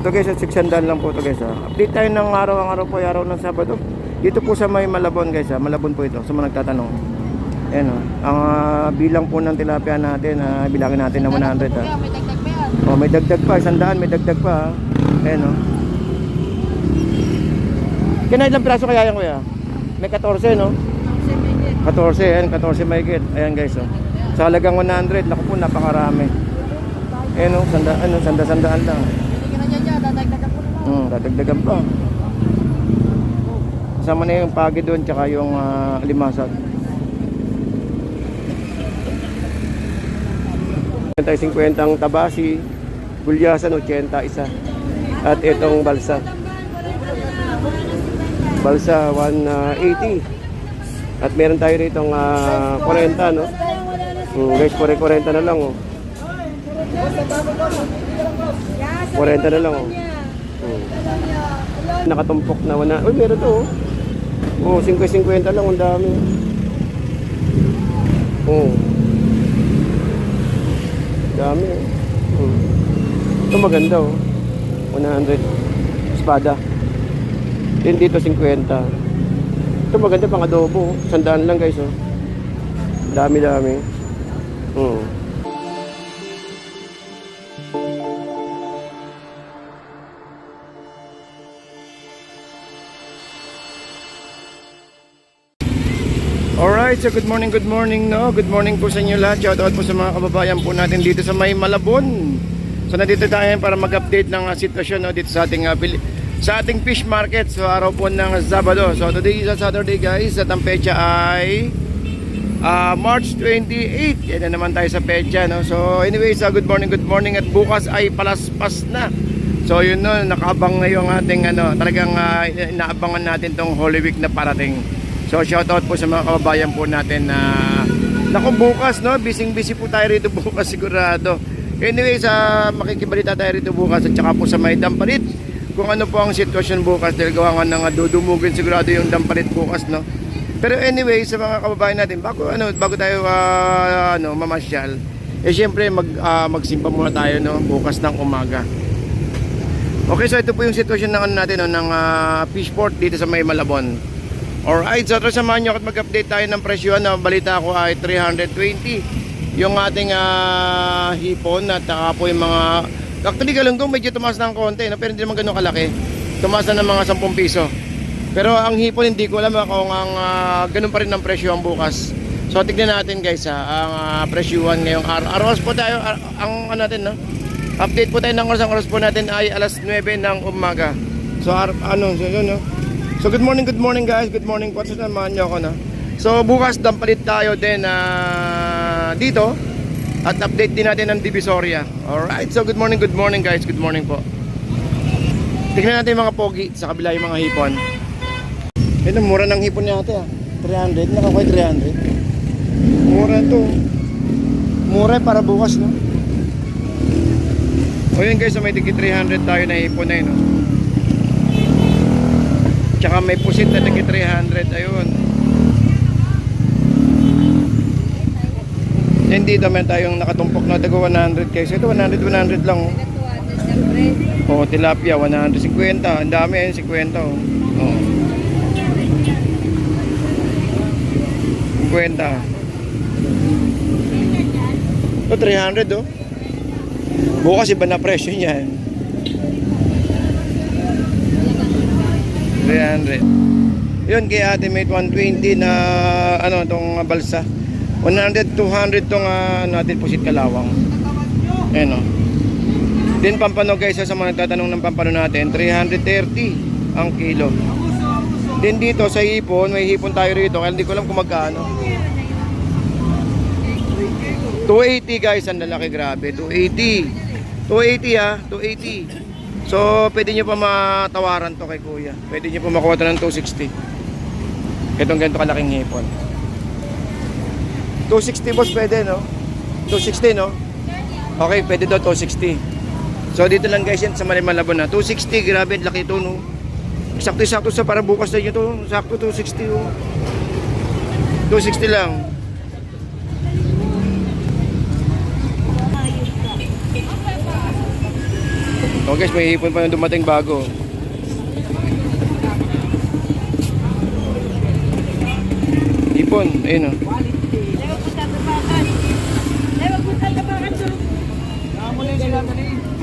Ito guys, 600 lang po ito guys. Update tayo ng araw, ang araw po ay araw ng Sabado. Dito po sa may Malabon guys. Malabon po ito sa mga nagtatanong. Ayan ang bilang po ng tilapia natin, bilangin natin na 100 May dagdag pa yan. Oh, may dagdag pa, 100, may dagdag pa. Ayan Kaya ilang piraso kaya yan kuya? May 14 no? 14, ayan, 14 mahigit. Ayan guys sa halagang 100, naku po, napakarami. Ayan sandaan lang. Hindi ka na dyan, dadagdagan po naman. Dadagdagan pa. Kasama na yung pagi doon, tsaka yung limasag. Tayo 50 ang tabasi, bulyasan 80 isa. At itong balsa. Balsa 180. At meron tayo rito 40 no. Guys, 40 na lang 40 na lang Nakatumpok na Uy, meron to 50-50 lang, ang dami. Dami Ito maganda 100 espada. Din dito 50. Ito maganda pang adobo 100 lang guys Dami Alright, so good morning no. Good morning po sa inyo lahat. Shout out po sa mga kababayan po natin dito sa may Malabon. So nandito tayo para mag-update ng sitwasyon dito sa ating fish market. So araw po ng Sabado. So today is a Saturday guys. At ang pecha ay March 28. Yan na naman tayo sa pecha no. So anyways, good morning at bukas ay palaspas na. So yun no, nakaabang na yung ating talagang inaabangan natin tong Holy Week na parating. So shout out po sa mga kababayan po natin na naku bukas no, busy po tayo rito bukas sigurado. Anyways, makikibalita tayo rito bukas at saka po sa may Dampalit kung ano po ang sitwasyon bukas dahil gawa nga ng dudumugin sigurado yung Dampalit bukas no. Pero anyway, sa mga kababayan natin bago tayo mamasyal, syempre magsimba muna tayo no bukas ng umaga. Okay, so ito po yung sitwasyon ng natin ng fishport dito sa may Malabon. Alright, so samahan nyo at mag-update tayo ng presyo. Balita ko ay 320 yung ating hipon at saka po yung mga actually galunggong medyo tumaas ng konti no? Pero hindi naman ganun kalaki. Tumaas na ng mga 10 piso. Pero ang hipon hindi ko alam kung ganun pa rin ang presyo ang bukas. So tignan natin guys ang presyuhan ngayong araw. Po tayo ang natin no? Update po tayo ng oras. Ang oras po natin ay alas 9 ng umaga. So So good morning guys. Good morning po. Samahan nyo ako na. So bukas Dampalit tayo din dito. At update din natin ng Divisoria. Alright. So good morning guys. Good morning po. Tignan natin yung mga pogi sa kabila yung mga hipon. Ito mura ng hipon niya ate 300. Nakakoy 300. Mura to. Mura para bukas no. O yun guys, may tigi 300 tayo na hipon na yun no. Tsaka may pusit na tagi 300. Ayun. Yan dito may tayong nakatumpok na tago 100 guys. Ito 100 lang tilapia 150. Ang dami yan 50 50. Ito 300 bukas iba na presyo niyan 300. Yun kay ate mate 120 na tong balsa 100, 200 tong natin pusit kalawang. Ayan Din pampano guys sa mga nagtatanong ng pampano natin 330 ang kilo. Din dito sa hipon, may hipon tayo rito kaya hindi ko alam kung magkano. 280 guys ang lalaki, grabe 280 280. So pwede nyo pa matawaran to kay kuya. Pwede nyo pa makuha to ng 260. Itong ganito kalaking hipon 260 boss, pwede no? 260 no? Okay, pwede daw 260. So dito lang guys yan sa Malabon na 260, grabe laki to no. Sakto sa para bukas na nyo to. Sakto 260 260 lang. Oh guys, may hipon pa na dumating bago. Hipon, ayun oh.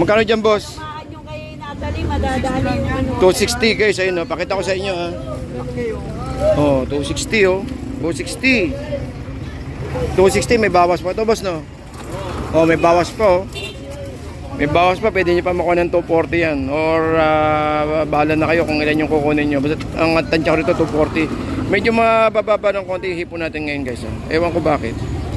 Magkano dyan, boss? 260 guys, ayun oh. Pakita ko sa inyo ha. Oh, 260 oh. 260. 260 may bawas pa to, boss, no? Oh, may bawas pa oh. May bawas pa, pwede nyo pa makuha ng 240 yan. Or bahala na kayo kung ilan yung kukunin nyo. Basta ang tansya ko rito 240. Medyo mabababa ng konti yung hipon natin ngayon guys. Ewan ko bakit. Ito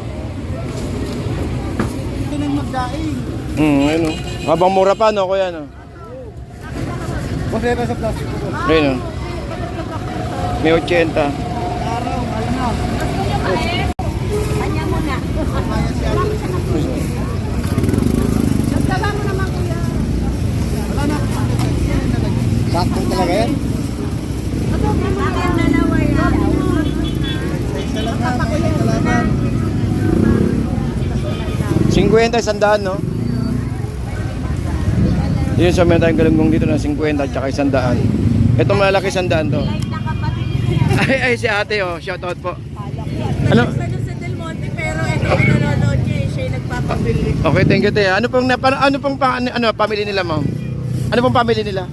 nang magdaing. Ayun o. Habang mura pa no, kuya no. Masaya sa plastic ko. Ayun o. May 80. Araw, mahal na. Kanya mo na. Kaya si Ate. Nagtaba mo naman kuya. Wala na. Sakto talaga yan? Bakit dalawa yan? Salamat. 50 100 no. Yun sa meron tayong galunggong dito na 50 at saka 100. Itong malaki 100 to. Ay si ate oh, shout out po. Ano? Sa Del Monte pero ito yung nanonood niya siya yung nagpapabili. Okay, thank you te. Ano pong family nila, ma'am? Ano pong family nila?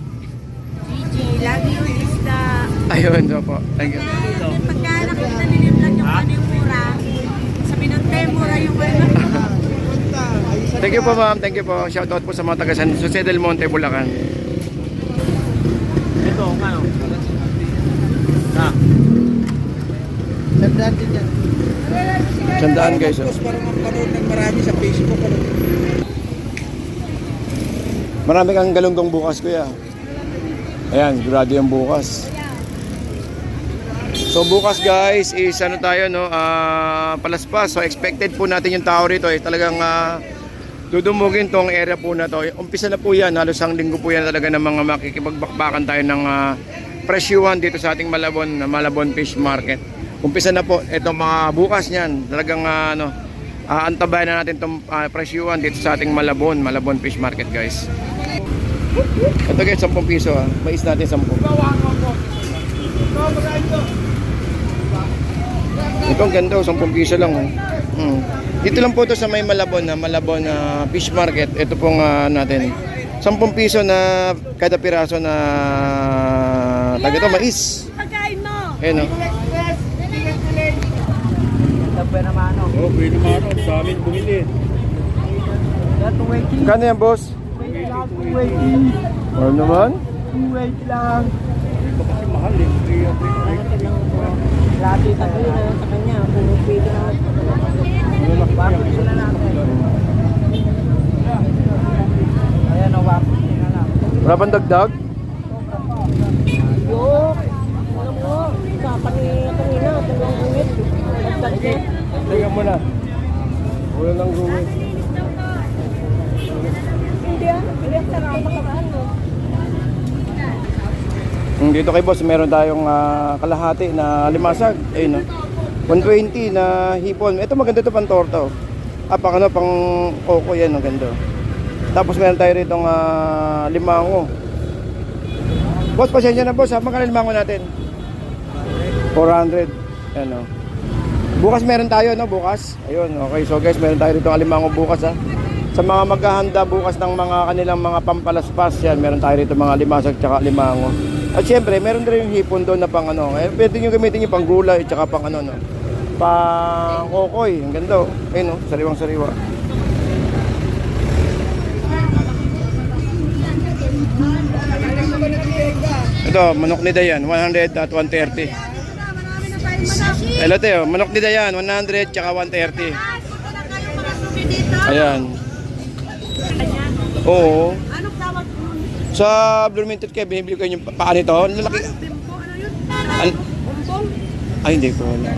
Gigi, lagi yung isda. Ayun, so po. Thank you. Pagka nakita nila lang yung kaning mura, sabi ng mura yung Thank you po, ma'am. Thank you po. Shout out po sa mga taga San Jose del Monte, Bulacan. Ito, ano? Sandaan din yan. 100 guys. Oh. Parang ang panood ng marami sa Facebook. Ano? Marami kang galunggong bukas, kuya. Ayan, grado yung bukas. So bukas guys is ano tayo no, palaspas. So expected po natin yung tao rito talagang dudumugin tong area po na to. Umpisa na po yan, halos ang linggo po yan talaga ng mga makikipagbakbakan tayo ng presyuhan dito sa ating Malabon Fish Market. Umpisa na po itong mga bukas niyan. Talagang antabayan na natin itong presyuhan dito sa ating Malabon Fish Market guys. Ito guys, 10 piso ha. Mais natin 10. Ito ang ganda, 10 piso lang oh. Dito lang po ito sa may Malabon Fish Market. Ito pong natin 10 piso na kada piraso na taga ito, mais. Pagkain mo! Ayan oh. Tabi naman o. Oo, pwede naman ako sa amin bumili. Kano yan, boss? Ano naman? 280 lang. Ito kasi mahal eh. Lagi tayo na sa kanya. Pumipili na. Bakit sila natin? Ayan o, bakit sila lang. Wala pang dagdag? Yo! Alam mo, sa kanina, tulong ulit. Nagdagdag. Tingnan mo na. Wala nang gawin. Hindi ah. Hindi ang sarap makakaan mo. Dito kay boss, meron tayong kalahati na limasag. Ayun no. 120 na hipon. Ito maganda to pang torta oh. Pang koko yan, ang ganda. Tapos meron tayo rito limango. Boss, pasensya na boss ha. Magkano limango natin? 400. Ayan oh. Bukas meron tayo no, bukas. Ayun, okay. So guys, meron tayo rito limango bukas ha. Sa mga maghahanda bukas ng mga kanilang mga pampalaspas yan, meron tayo rito mga limasag tsaka limango. At syempre, meron din yung hipon doon na pang ano. Pwede nyo gamitin yung pang gulay tsaka pang ano no. Pang kokoy. Ang ganda oh. Ayun oh, sariwang sariwa. Ito, manok ni Dayan, 100 at 130. Hello Teo, manok ni Dayan, 100 tsaka 130. Ayan. Oo. Anong tawag mo? Sa Blue Minted kayo, binibili ko yung paa nito. Lalaki. Bimbo, ano yun? Bumbong? Ay, hindi ko wala.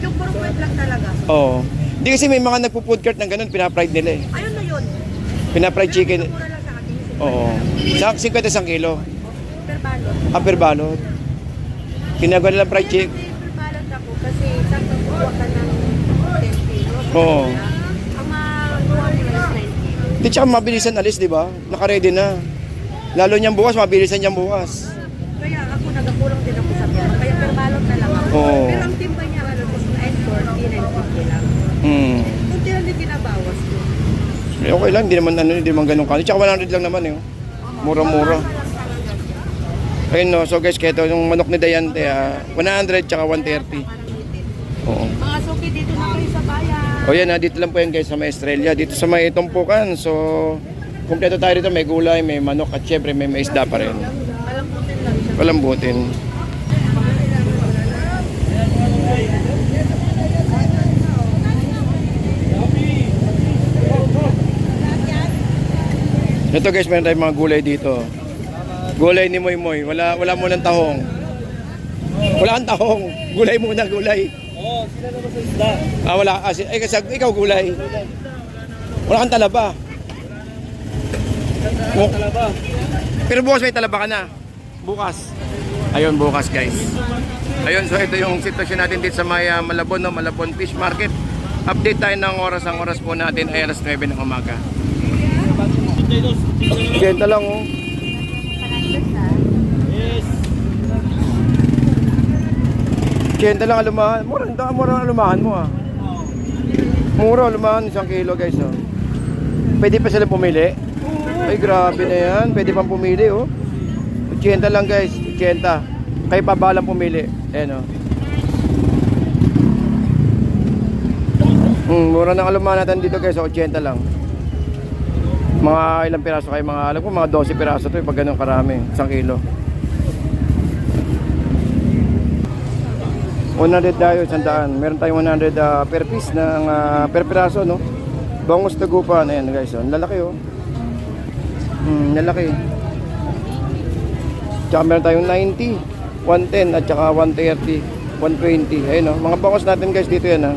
Yung puro wet lang talaga. Oo. Hindi kasi may mga nagpo-food cart ng ganun, pina-fried nila eh. Ayun na yun. Pina-fried chicken. Mura lang sa akin. Oo. Sa 50 isang kilo. Per balot. Per balot. Ginagawa nilang fried chicken. Per balot ako kasi isang kukuha ka ng 10 kilos. Oo. Ang makuha mo lang is 90. Di tsaka mabilisan alis, di ba? Naka-ready na. Lalo niyang bukas, mabilisan niyang bukas. Kaya ako nagakulang din ako sa pera. Kaya permalot na lang ako. Oo. Pero ang timba niya, ano, was 940, 950 lang. Hmm. Kunti lang din binabawas ko. Eh, okay lang, hindi naman ganun kano. Tsaka 100 lang naman eh. Mura-mura. Ayun no, so guys, kaya ito yung manok ni Dayante, 100 tsaka 130. Oo. Mga suki dito na kayo sa bayan. O yan, dito lang po yan guys sa may Estrella, dito sa may Tumpukan. So, kumpleto tayo dito, may gulay, may manok at syempre may isda pa rin. Palamputin lang siya. Palambutin. Ito guys, meron tayong mga gulay dito. Gulay ni Moy Moy, wala mo ng tahong. Wala kang tahong. Gulay muna, gulay. Oo, sila naman sa isda. Wala kasi kasi ikaw gulay. Wala kang talaba. Talaba. Pero bukas may talaba ka na. Bukas. Ayun, bukas guys. Ayun, so ito yung sitwasyon natin dito sa may Malabon, no? Malabon Fish Market. Update tayo ng oras. Ang oras po natin ay alas 9 ng umaga. Genta lang oh. Yes. Genta lang alumahan. Mura alumahan mo ah. Mura alumahan, 1 kilo guys oh. Pwede pa sila pumili. Ay grabe na yan. Pwede pang pumili oh. 80 lang guys, 80. Kayo pa balang pumili. Ayan oh. Mura ng alumahan natin dito guys, 80 lang. Mga ilang piraso kayo, mga alam ko mga 12 piraso to pag ganun karami, 1 kilo. 100 tayo, 100. Meron tayong 100 per piece ng per piraso no. Bangus tagupan, ayan guys, oh. Lalaki oh. Lalaki. Tsaka meron tayong 90, 110 at saka 130, 120. Ayun oh, mga bangus natin guys dito yan ah.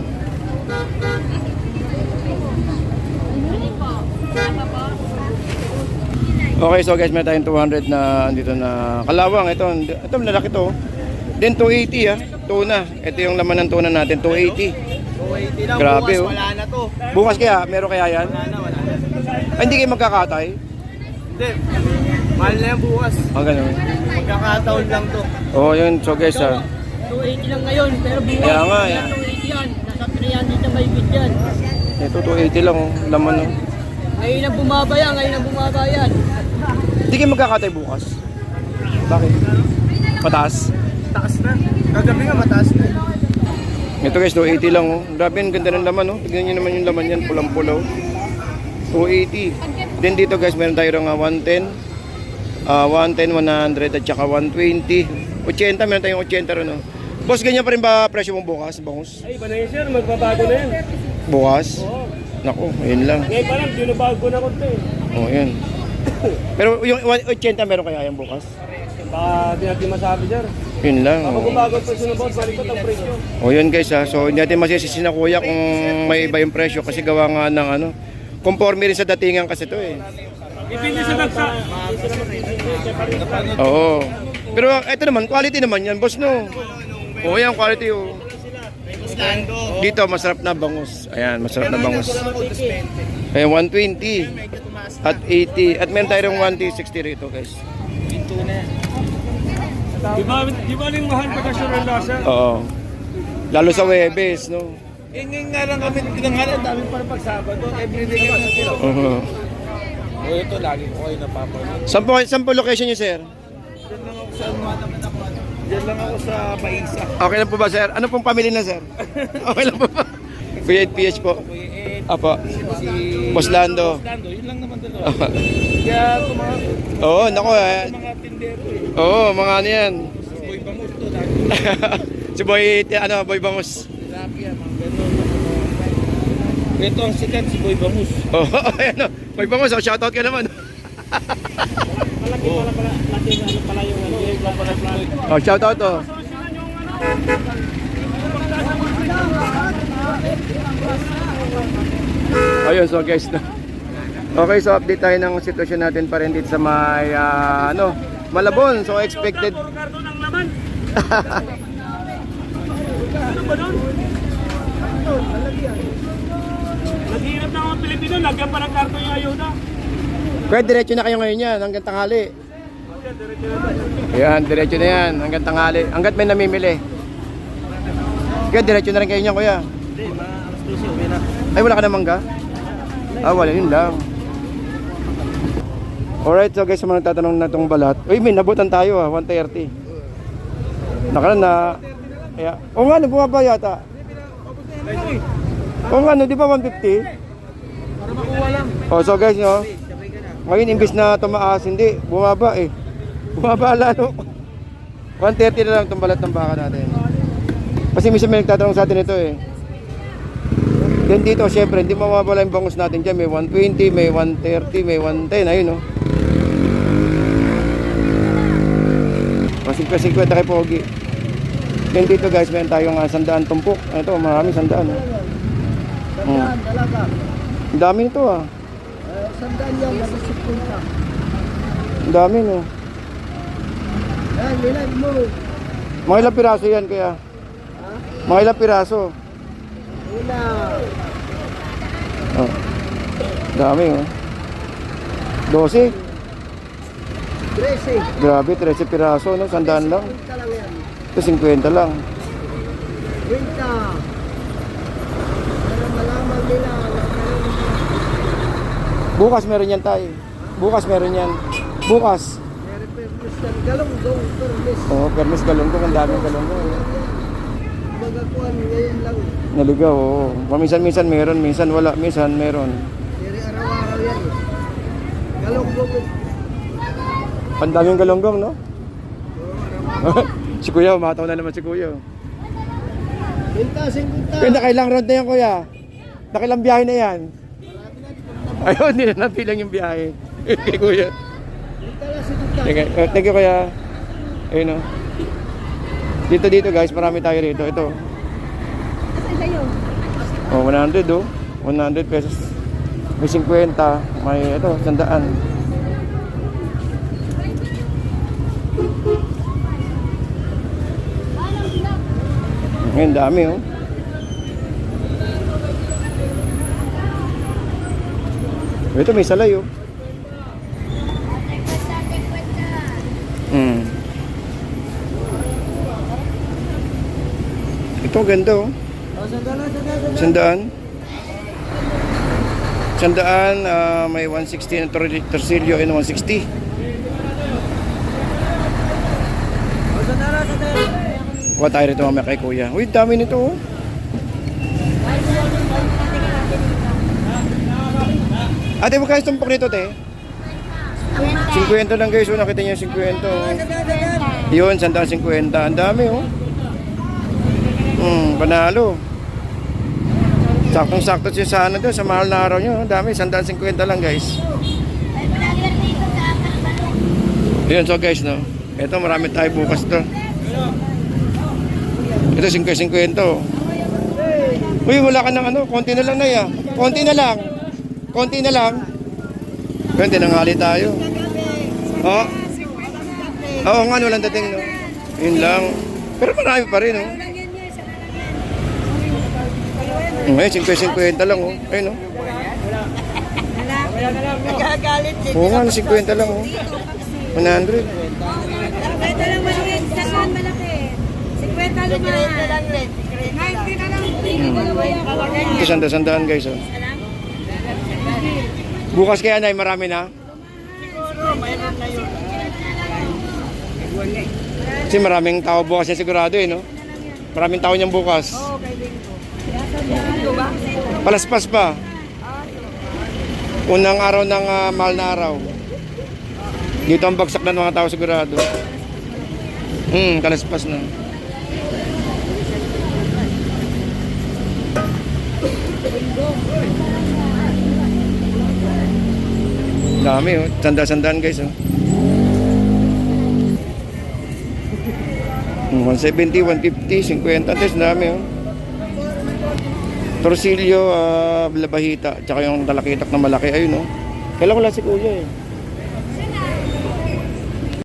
Okay, so guys, meron tayong 200 na dito na kalawang. Ito malaki to. Then 280 ah, tuna. Ito yung laman ng tuna natin, 280. 280 lang. Grabe, bukas, oh. wala na to. Bukas kaya, meron kaya yan? Wala na. Ay, hindi kayo magkakatay? Hindi. Mahal na yan bukas. Ganun. Magkakataon lang to. Oh, yun. So guys, 280 lang ngayon, pero bukas. Kaya nga, eh. 280 yan. Nasa 300 na may bid yan. Ito 280 lang oh, laman oh. Ngayon ang bumaba yan, ngayon ang bumaba yan. Hindi kayo magkakatay bukas? Bakit? Mataas? Taas na. Kagabi nga mataas na. Ito guys, 280 lang oh. Grabe, ang ganda ng laman oh. Tignan nyo naman yung laman yan, pulang-pulaw. 280. Then dito guys, meron tayo ng 110. 110, 100 at saka 120. 80, meron tayong 80 rin oh. Boss, ganyan pa rin ba presyo mong bukas, bangus? Ay, iba na yun sir. Magbabago na yan. Bukas? Oo. Naku, ayun lang. Ngayon pa lang, dinubago na konti. Oh, yun. Pero yung 80 meron kaya yan bukas? Baka di natin masabi sir. Yun lang. Kapag Oh. umagot pa siya ng boss, malikot ang presyo. O yun guys ha, so hindi natin masisisi na kuya kung may iba yung presyo kasi gawa nga ng ano, conforme rin sa datingan kasi to eh. Depende sa dagsa. Oo. Pero ito naman, quality naman yan boss no. O yan, quality oh. Dito masarap na bangus. Ayan, masarap na bangus. Ayan, 120 at 80 at meron tayong 160 rito guys. Di ba yung mahal pa kasi ng lasa? Oo. Lalo sa Webes no. Ngayon nga lang kami tinanghalan, dami pa rin pagsabado. Everyday kami sa kilo. Oo. O ito, lagi ko kayo napapanood. Saan po location niyo sir? Diyan lang ako sa Paisa. Okay lang po ba sir? Ano pong pamilya na sir? Okay lang po ba? Kuya Ed PH po. Apo. Si Boss Lando. Lando, yun lang naman dalawa. Kaya ito mga Oo, nako mga tindero eh. Oo, mga ano yan. Boy bangus to, lagi. Si Boy, Boy Bangus. Tilapia, mga ganun. Ito ang sikat, si Boy Bangus. Oo, ayan o. Boy Bangus, shoutout ka naman. Malaki pala yung ano, yung pala flag. Oh, shoutout oh. Ayun, so guys, no. Okay, so update tayo ng sitwasyon natin pa rin dito sa may Malabon. So expected. Karton ng laman. Ano ba doon? Naghihirap na mga Pilipino, lagyan pa ng karton yung ayuda. Kaya diretso na kayo ngayon yan hanggang tanghali. Ayan, diretso na yan. Hanggang tanghali. Hanggat may namimili. Kaya diretso na rin kayo niya, kuya. Hindi, alas 12, uwi na. Ay, wala ka na mangga? Ah, wala. Yun lang. Alright, so guys, sa mga nagtatanong na itong balat. Uy, may nabutan tayo 130. Nakalan na. Kaya, o nga, bumaba yata. O nga, di ba 150? Para makuha lang. Oh, so guys, no. Ngayon, imbis na tumaas, hindi. Bumaba eh. Bumaba lalo. 130 na lang itong balat ng baka natin. Kasi minsan may nagtatanong sa atin ito eh. Then dito, syempre, hindi mawawala yung bangus natin dyan. May 120, may 130, may 110. Ayun, no. O, 50 kay Pogi. Then dito guys, meron tayong 100 tumpok. Ito, marami 100. Sandaan talaga. Ang dami nito ah. Sandaan yan, nasa 50. Ang dami no. Yan, nilag mo. Mga ilang piraso yan kaya? Ha? Mga ilang piraso? Una. Oh. Dami oh. 12. 13. Grabe, 13 piraso no. 100 lang. 50 lang yan. Ito 50 lang. 20. Para malaman nila. Bukas meron yan tayo. Bukas meron yan. Bukas. Meron permis yan. Galunggong permis. Oh, permis galunggong. Ang daming galunggong. Magakuan ngayon lang. Naligaw, oo. Paminsan-minsan meron, minsan wala, minsan meron. Dari araw-araw yan. Galunggong. Ang daming galunggong, no? Si Kuya, umataw na naman si Kuya. Pinta, 50. Kaya nakailang round na yan, Kuya? Nakailang biyahe na yan? Ayun, hindi na napilang yung biyahe. Kay Kuya. Pinta lang 50. Thank you, Kuya. Ayun, no? Dito guys, marami tayo rito. Ito. Oh, 100 oh. 100 pesos. May 50, may ito, 100. Ngayon, dami oh. Ito may salay oh. Ito ganda oh. Sandaan. May 160 na torsilyo and 160. Kuha tayo rito mamaya kay Kuya. Uy, dami nito oh. Ate, magkano tumpok nito, te? 50 lang guys, oh. Nakita niyo yung 50 oh. Yun, 150. Ang dami oh. Panalo. Saktong-sakto siya sa ano doon, sa mahal na araw nyo. Ang dami, 150 lang guys. Yun, so guys, no. Ito, marami tayo bukas to. Ito, 50-50. Uy, wala ka ng ano, konti na lang na ya. Konti na lang. Konti na lang. Yun, tinanghali tayo. Oo. Oo nga, walang dating, no. Yun lang. Pero marami pa rin, no. Ngayon, 50-50 lang, oh. Ayun, oh. Nagagalit din. Oo nga, 50 lang, oh. 100. Ito lang maliit. Saan malaki? 50 lang lang. 90 na lang. Ito, sandaan guys, oh. Bukas kaya na, marami na. Siguro, mayroon na yun. Kasi maraming tao bukas yan sigurado, eh, no? Maraming tao niyang bukas. Oo, kay Lingko. Palaspas pa. Unang araw ng mahal na araw. Dito ang bagsak na ng mga tao sigurado. Kalaspas na. Dami oh. Sandaan guys oh. 170, 150, 50. Antes dami oh. Torsilyo, labahita, tsaka yung talakitak na malaki. Ayun oh. Kailan ko lang si Kuya eh.